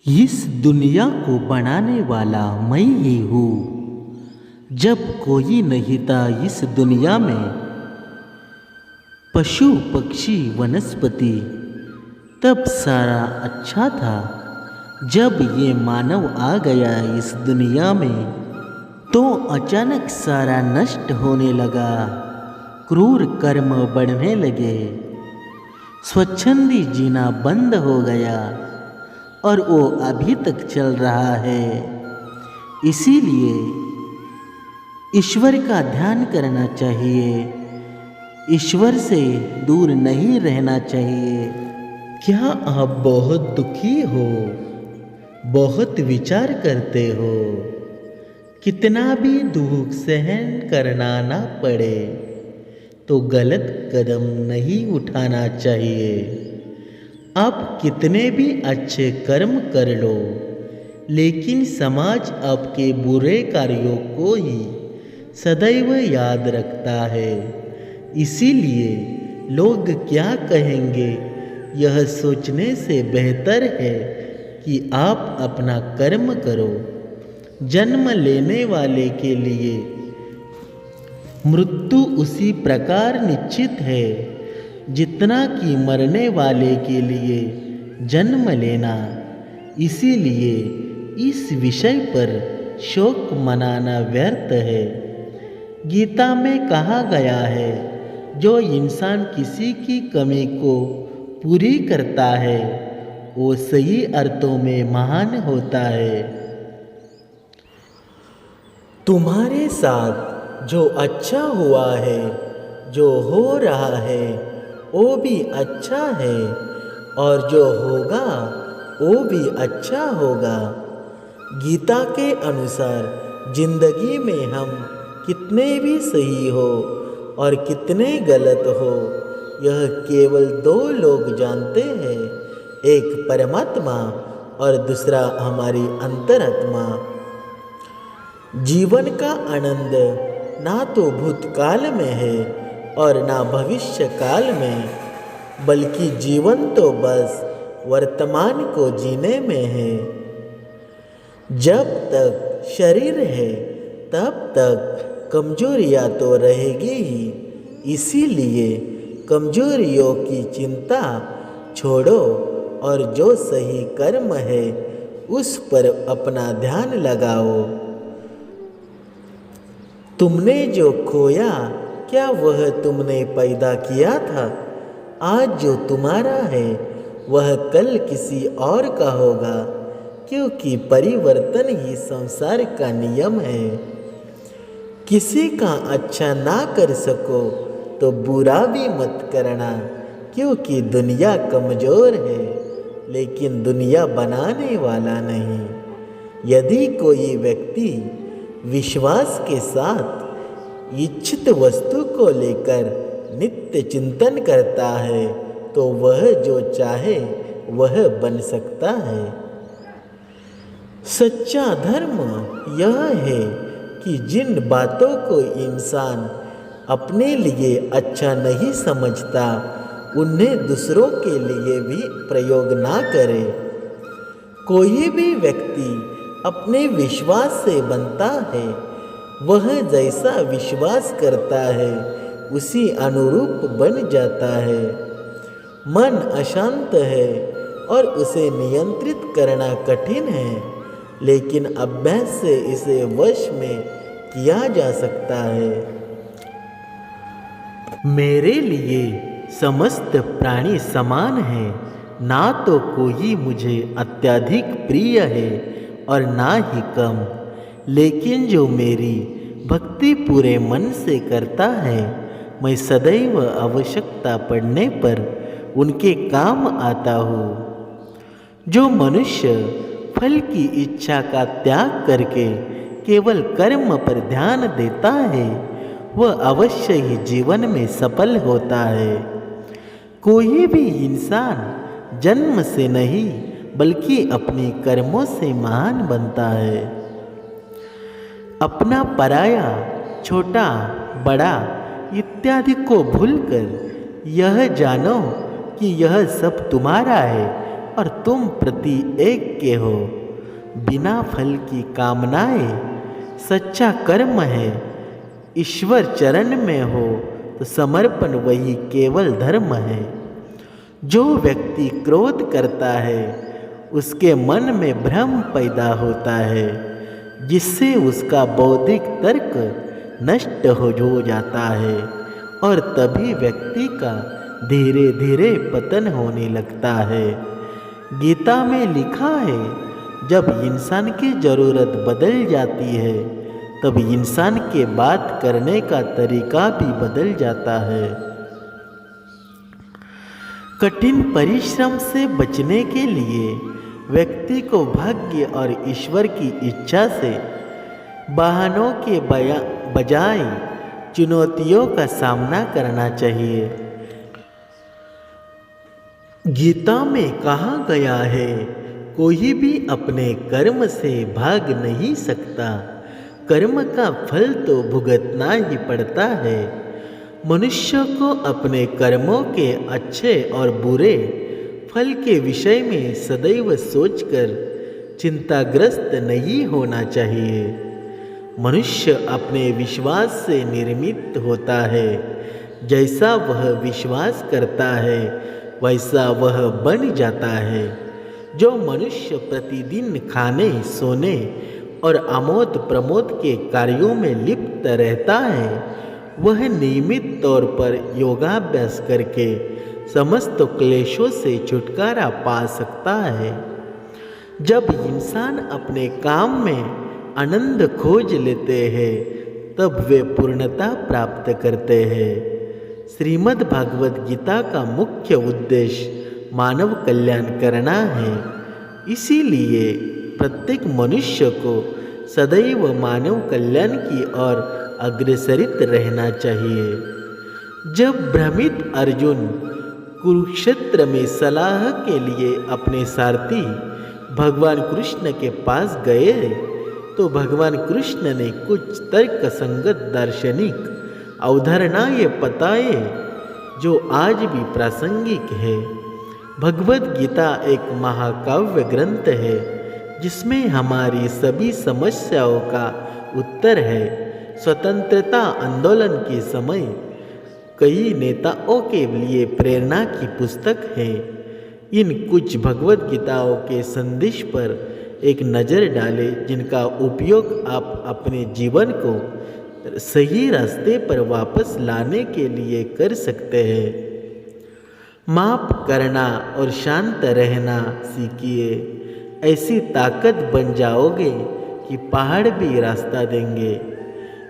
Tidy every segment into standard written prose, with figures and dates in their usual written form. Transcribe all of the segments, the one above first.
इस दुनिया को बनाने वाला मैं ही हूँ। जब कोई नहीं था इस दुनिया में, पशु पक्षी वनस्पति, तब सारा अच्छा था। जब ये मानव आ गया इस दुनिया में, तो अचानक सारा नष्ट होने लगा। क्रूर कर्म बढ़ने लगे, स्वच्छंदी जीना बंद हो गया और वो अभी तक चल रहा है। इसीलिए ईश्वर का ध्यान करना चाहिए, ईश्वर से दूर नहीं रहना चाहिए। क्या आप बहुत दुखी हो, बहुत विचार करते हो? कितना भी दुख सहन करना ना पड़े तो गलत कदम नहीं उठाना चाहिए। आप कितने भी अच्छे कर्म कर लो, लेकिन समाज आपके बुरे कार्यों को ही सदैव याद रखता है। इसीलिए लोग क्या कहेंगे, यह सोचने से बेहतर है कि आप अपना कर्म करो। जन्म लेने वाले के लिए मृत्यु उसी प्रकार निश्चित है जितना कि मरने वाले के लिए जन्म लेना। इसीलिए इस विषय पर शोक मनाना व्यर्थ है। गीता में कहा गया है, जो इंसान किसी की कमी को पूरी करता है वो सही अर्थों में महान होता है। तुम्हारे साथ जो अच्छा हुआ है, जो हो रहा है वो भी अच्छा है, और जो होगा वो भी अच्छा होगा। गीता के अनुसार जिंदगी में हम कितने भी सही हो और कितने गलत हो, यह केवल दो लोग जानते हैं, एक परमात्मा और दूसरा हमारी अंतरात्मा। जीवन का आनंद ना तो भूतकाल में है और ना भविष्य काल में, बल्कि जीवन तो बस वर्तमान को जीने में है। जब तक शरीर है तब तक कमजोरियां तो रहेगी ही। इसीलिए कमजोरियों की चिंता छोड़ो और जो सही कर्म है उस पर अपना ध्यान लगाओ। तुमने जो खोया, क्या वह तुमने पैदा किया था? आज जो तुम्हारा है वह कल किसी और का होगा, क्योंकि परिवर्तन ही संसार का नियम है। किसी का अच्छा ना कर सको तो बुरा भी मत करना, क्योंकि दुनिया कमजोर है लेकिन दुनिया बनाने वाला नहीं। यदि कोई व्यक्ति विश्वास के साथ इच्छित वस्तु को लेकर नित्य चिंतन करता है तो वह जो चाहे वह बन सकता है। सच्चा धर्म यह है कि जिन बातों को इंसान अपने लिए अच्छा नहीं समझता उन्हें दूसरों के लिए भी प्रयोग ना करे। कोई भी व्यक्ति अपने विश्वास से बनता है, वह जैसा विश्वास करता है उसी अनुरूप बन जाता है। मन अशांत है और उसे नियंत्रित करना कठिन है, लेकिन अभ्यास से इसे वश में किया जा सकता है। मेरे लिए समस्त प्राणी समान है, ना तो कोई मुझे अत्यधिक प्रिय है और ना ही कम। लेकिन जो मेरी भक्ति पूरे मन से करता है, मैं सदैव आवश्यकता पड़ने पर उनके काम आता हूँ। जो मनुष्य फल की इच्छा का त्याग करके केवल कर्म पर ध्यान देता है, वह अवश्य ही जीवन में सफल होता है। कोई भी इंसान जन्म से नहीं बल्कि अपने कर्मों से महान बनता है। अपना पराया, छोटा बड़ा इत्यादि को भूलकर यह जानो कि यह सब तुम्हारा है और तुम प्रति एक के हो। बिना फल की कामनाएं सच्चा कर्म है। ईश्वर चरण में हो तो समर्पण वही केवल धर्म है। जो व्यक्ति क्रोध करता है उसके मन में भ्रम पैदा होता है, जिससे उसका बौद्धिक तर्क नष्ट हो जाता है और तभी व्यक्ति का धीरे धीरे पतन होने लगता है। गीता में लिखा है, जब इंसान की ज़रूरत बदल जाती है तब इंसान के बात करने का तरीका भी बदल जाता है। कठिन परिश्रम से बचने के लिए व्यक्ति को भाग्य और ईश्वर की इच्छा से बहानों के बजाय चुनौतियों का सामना करना चाहिए। गीता में कहा गया है, कोई भी अपने कर्म से भाग नहीं सकता, कर्म का फल तो भुगतना ही पड़ता है। मनुष्य को अपने कर्मों के अच्छे और बुरे फल के विषय में सदैव सोचकर चिंताग्रस्त नहीं होना चाहिए। मनुष्य अपने विश्वास से निर्मित होता है। जैसा वह विश्वास करता है वैसा वह बन जाता है। जो मनुष्य प्रतिदिन खाने, सोने और आमोद प्रमोद के कार्यों में लिप्त रहता है वह नियमित तौर पर योगाभ्यास करके समस्त क्लेशों से छुटकारा पा सकता है। जब इंसान अपने काम में आनंद खोज लेते हैं तब वे पूर्णता प्राप्त करते हैं। श्रीमद् भागवत गीता का मुख्य उद्देश्य मानव कल्याण करना है। इसीलिए प्रत्येक मनुष्य को सदैव मानव कल्याण की ओर अग्रसरित रहना चाहिए। जब भ्रमित अर्जुन कुरुक्षेत्र में सलाह के लिए अपने सारथी भगवान कृष्ण के पास गए तो भगवान कृष्ण ने कुछ तर्क संगत दार्शनिक अवधारणाएं बताए जो आज भी प्रासंगिक है। भगवद गीता एक महाकाव्य ग्रंथ है जिसमें हमारी सभी समस्याओं का उत्तर है। स्वतंत्रता आंदोलन के समय कई नेताओं के लिए प्रेरणा की पुस्तक है। इन कुछ भगवद गीताओं के संदेश पर एक नज़र डालें जिनका उपयोग आप अपने जीवन को सही रास्ते पर वापस लाने के लिए कर सकते हैं। माफ करना और शांत रहना सीखिए। ऐसी ताकत बन जाओगे कि पहाड़ भी रास्ता देंगे।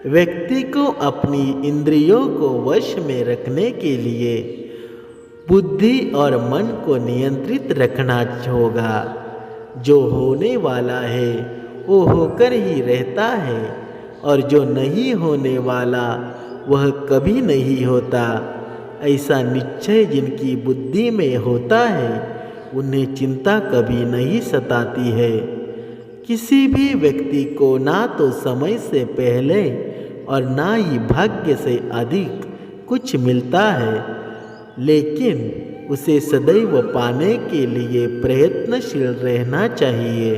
व्यक्ति को अपनी इंद्रियों को वश में रखने के लिए बुद्धि और मन को नियंत्रित रखना होगा। जो होने वाला है वो होकर ही रहता है और जो नहीं होने वाला वह कभी नहीं होता। ऐसा निश्चय जिनकी बुद्धि में होता है उन्हें चिंता कभी नहीं सताती है। किसी भी व्यक्ति को ना तो समय से पहले और ना ही भाग्य से अधिक कुछ मिलता है, लेकिन उसे सदैव पाने के लिए प्रयत्नशील रहना चाहिए।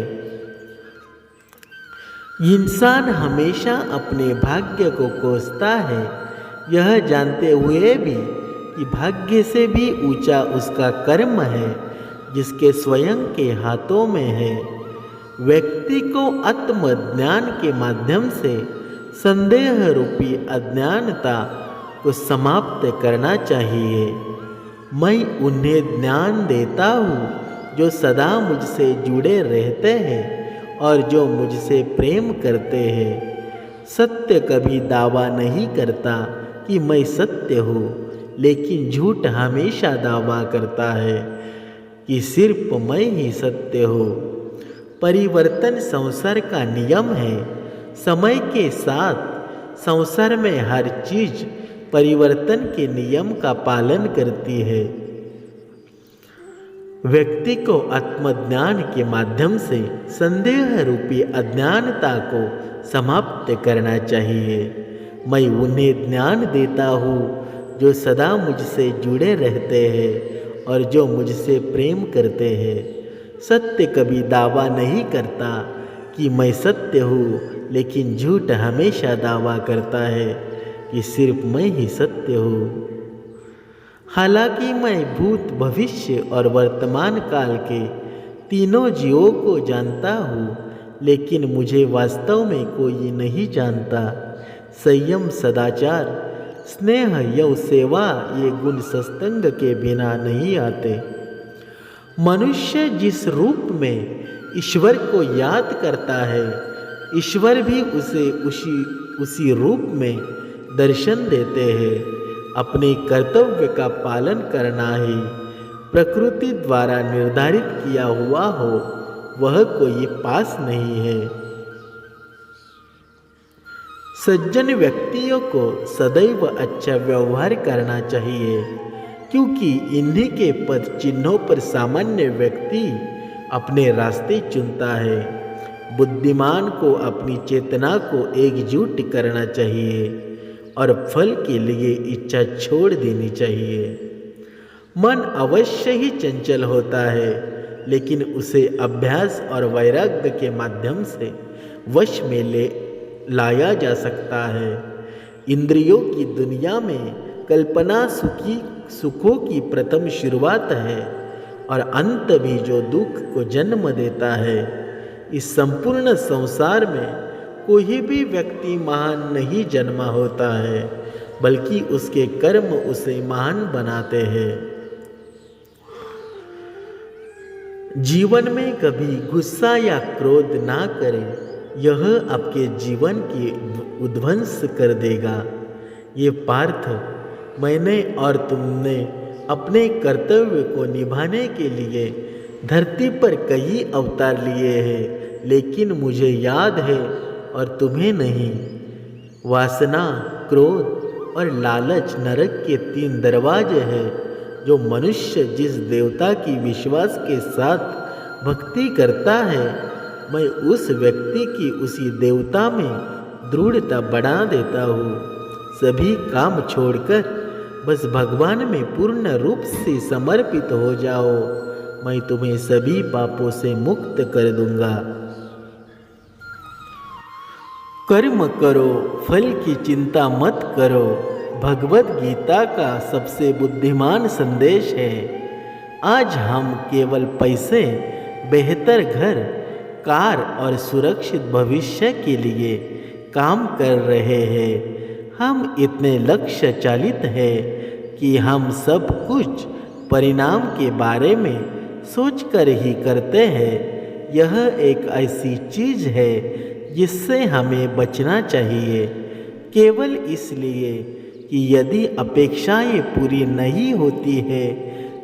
इंसान हमेशा अपने भाग्य को कोसता है, यह जानते हुए भी कि भाग्य से भी ऊंचा उसका कर्म है जिसके स्वयं के हाथों में है। व्यक्ति को आत्मज्ञान के माध्यम से संदेह रूपी अज्ञानता को समाप्त करना चाहिए। मैं उन्हें ज्ञान देता हूँ जो सदा मुझसे जुड़े रहते हैं और जो मुझसे प्रेम करते हैं। सत्य कभी दावा नहीं करता कि मैं सत्य हूँ, लेकिन झूठ हमेशा दावा करता है कि सिर्फ मैं ही सत्य हूँ। परिवर्तन संसार का नियम है। समय के साथ संसार में हर चीज परिवर्तन के नियम का पालन करती है। व्यक्ति को आत्मज्ञान के माध्यम से संदेह रूपी अज्ञानता को समाप्त करना चाहिए। मैं उन्हें ज्ञान देता हूँ जो सदा मुझसे जुड़े रहते हैं और जो मुझसे प्रेम करते हैं। सत्य कभी दावा नहीं करता कि मैं सत्य हूँ, लेकिन झूठ हमेशा दावा करता है कि सिर्फ मैं ही सत्य हूँ। हालांकि मैं भूत, भविष्य और वर्तमान काल के तीनों जीवों को जानता हूँ, लेकिन मुझे वास्तव में कोई नहीं जानता। संयम, सदाचार, स्नेह, यव सेवा ये गुण सत्संग के बिना नहीं आते। मनुष्य जिस रूप में ईश्वर को याद करता है, ईश्वर भी उसे उसी रूप में दर्शन देते हैं। अपने कर्तव्य का पालन करना ही प्रकृति द्वारा निर्धारित किया हुआ हो, वह कोई पास नहीं है। सज्जन व्यक्तियों को सदैव अच्छा व्यवहार करना चाहिए, क्योंकि इन्हीं के पद चिन्हों पर सामान्य व्यक्ति अपने रास्ते चुनता है। बुद्धिमान को अपनी चेतना को एकजुट करना चाहिए और फल के लिए इच्छा छोड़ देनी चाहिए। मन अवश्य ही चंचल होता है, लेकिन उसे अभ्यास और वैराग्य के माध्यम से वश में लाया जा सकता है। इंद्रियों की दुनिया में कल्पना सुखों की प्रथम शुरुआत है और अंत भी जो दुख को जन्म देता है। इस संपूर्ण संसार में कोई भी व्यक्ति महान नहीं जन्मा होता है, बल्कि उसके कर्म उसे महान बनाते हैं। जीवन में कभी गुस्सा या क्रोध ना करें, यह आपके जीवन की उध्वंस कर देगा। ये पार्थ, मैंने और तुमने अपने कर्तव्य को निभाने के लिए धरती पर कई अवतार लिए हैं, लेकिन मुझे याद है और तुम्हें नहीं। वासना, क्रोध और लालच नरक के 3 दरवाजे हैं। जो मनुष्य जिस देवता की विश्वास के साथ भक्ति करता है, मैं उस व्यक्ति की उसी देवता में दृढ़ता बढ़ा देता हूँ। सभी काम छोड़कर बस भगवान में पूर्ण रूप से समर्पित हो जाओ, मैं तुम्हें सभी पापों से मुक्त कर दूंगा। कर्म करो, फल की चिंता मत करो, भगवत गीता का सबसे बुद्धिमान संदेश है। आज हम केवल पैसे, बेहतर घर, कार और सुरक्षित भविष्य के लिए काम कर रहे हैं। हम इतने लक्ष्य चालित हैं कि हम सब कुछ परिणाम के बारे में सोचकर ही करते हैं। यह एक ऐसी चीज है जिससे हमें बचना चाहिए, केवल इसलिए कि यदि अपेक्षाएं पूरी नहीं होती है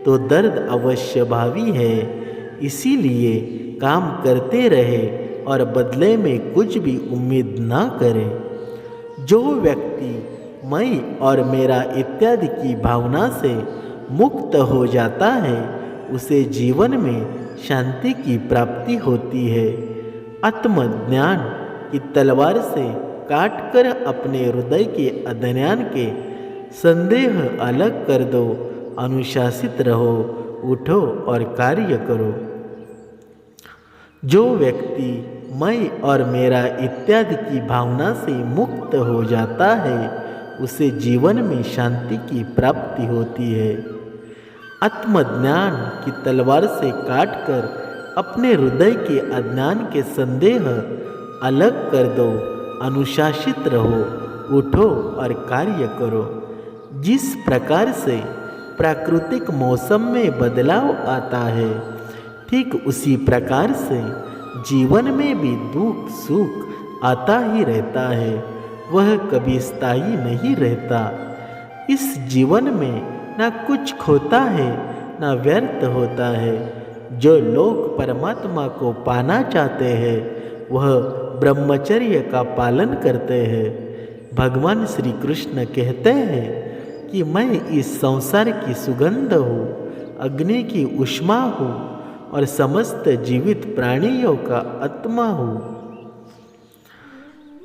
तो दर्द अवश्य भावी है। इसीलिए काम करते रहे और बदले में कुछ भी उम्मीद ना करें। जो व्यक्ति मैं और मेरा इत्यादि की भावना से मुक्त हो जाता है, उसे जीवन में शांति की प्राप्ति होती है। आत्मज्ञान की तलवार से काटकर अपने हृदय के अज्ञान के संदेह अलग कर दो। अनुशासित रहो, उठो और कार्य करो। जो व्यक्ति मैं और मेरा इत्यादि की भावना से मुक्त हो जाता है, उसे जीवन में शांति की प्राप्ति होती है। आत्मज्ञान की तलवार से काटकर अपने हृदय के अज्ञान के संदेह अलग कर दो। अनुशासित रहो, उठो और कार्य करो। जिस प्रकार से प्राकृतिक मौसम में बदलाव आता है, ठीक उसी प्रकार से जीवन में भी दुख सुख आता ही रहता है। वह कभी स्थायी नहीं रहता। इस जीवन में ना कुछ खोता है, ना व्यर्थ होता है। जो लोग परमात्मा को पाना चाहते हैं, वह ब्रह्मचर्य का पालन करते हैं। भगवान श्री कृष्ण कहते हैं कि मैं इस संसार की सुगंध हूँ, अग्नि की ऊष्मा हूँ और समस्त जीवित प्राणियों का आत्मा हूँ।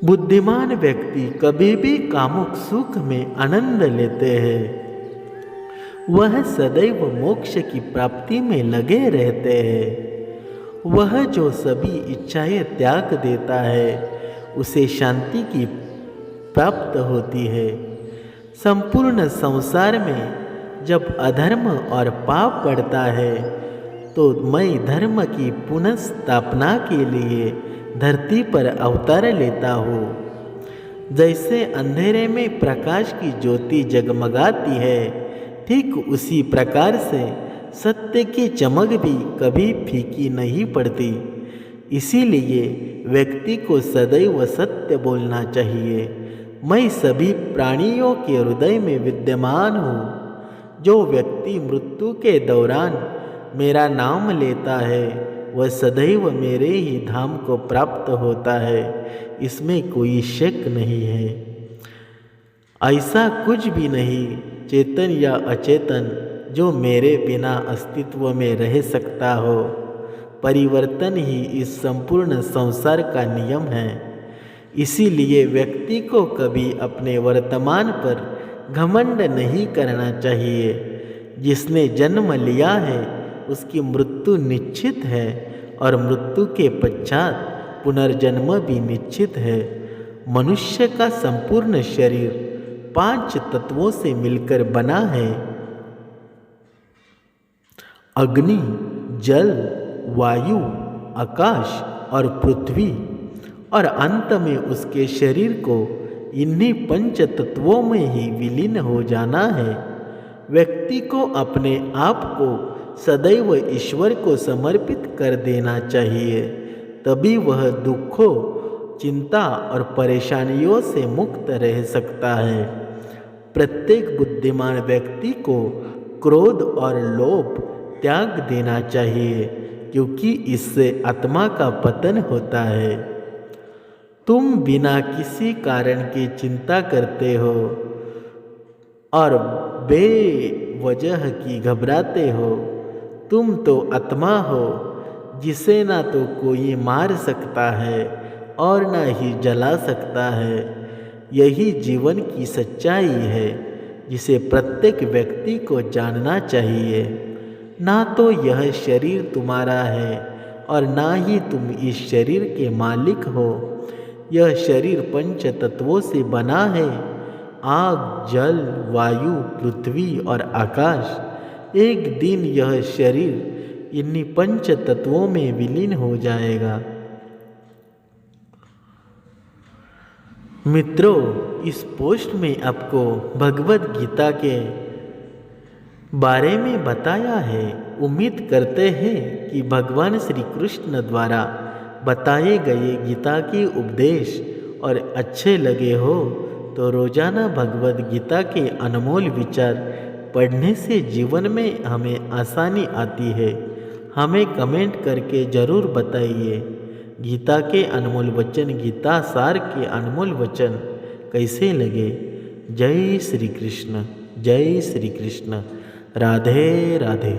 बुद्धिमान व्यक्ति कभी भी कामुक सुख में आनंद लेते हैं। वह सदैव मोक्ष की प्राप्ति में लगे रहते हैं। वह जो सभी इच्छाएं त्याग देता है उसे शांति की प्राप्त होती है। संपूर्ण संसार में जब अधर्म और पाप बढ़ता है तो मैं धर्म की पुनः स्थापना के लिए धरती पर अवतार लेता हूँ। जैसे अंधेरे में प्रकाश की ज्योति जगमगाती है, ठीक उसी प्रकार से सत्य की चमक भी कभी फीकी नहीं पड़ती। इसीलिए व्यक्ति को सदैव सत्य बोलना चाहिए। मैं सभी प्राणियों के हृदय में विद्यमान हूँ। जो व्यक्ति मृत्यु के दौरान मेरा नाम लेता है वह सदैव मेरे ही धाम को प्राप्त होता है, इसमें कोई शक नहीं है। ऐसा कुछ भी नहीं, चेतन या अचेतन, जो मेरे बिना अस्तित्व में रह सकता हो। परिवर्तन ही इस संपूर्ण संसार का नियम है। इसीलिए व्यक्ति को कभी अपने वर्तमान पर घमंड नहीं करना चाहिए। जिसने जन्म लिया है उसकी मृत्यु निश्चित है और मृत्यु के पश्चात पुनर्जन्म भी निश्चित है। मनुष्य का संपूर्ण शरीर 5 तत्वों से मिलकर बना है। अग्नि, जल, वायु, आकाश और पृथ्वी, और अंत में उसके शरीर को इन्हीं 5 तत्वों में ही विलीन हो जाना है। व्यक्ति को अपने आप को सदैव ईश्वर को समर्पित कर देना चाहिए, तभी वह दुखों, चिंता और परेशानियों से मुक्त रह सकता है। प्रत्येक बुद्धिमान व्यक्ति को क्रोध और लोभ त्याग देना चाहिए, क्योंकि इससे आत्मा का पतन होता है। तुम बिना किसी कारण की चिंता करते हो और बेवजह की घबराते हो। तुम तो आत्मा हो जिसे ना तो कोई मार सकता है और ना ही जला सकता है। यही जीवन की सच्चाई है जिसे प्रत्येक व्यक्ति को जानना चाहिए। ना तो यह शरीर तुम्हारा है और ना ही तुम इस शरीर के मालिक हो। यह शरीर 5 तत्वों से बना है, आग, जल, वायु, पृथ्वी और आकाश। एक दिन यह शरीर इन्हीं 5 तत्वों में विलीन हो जाएगा। मित्रों, इस पोस्ट में आपको भगवद गीता के बारे में बताया है। उम्मीद करते हैं कि भगवान श्री कृष्ण द्वारा बताए गए गीता के उपदेश और अच्छे लगे हो तो रोजाना भगवद गीता के अनमोल विचार पढ़ने से जीवन में हमें आसानी आती है। हमें कमेंट करके ज़रूर बताइए गीता के अनमोल वचन, गीता सार के अनमोल वचन कैसे लगे। जय श्री कृष्ण, जय श्री कृष्ण। राधे राधे।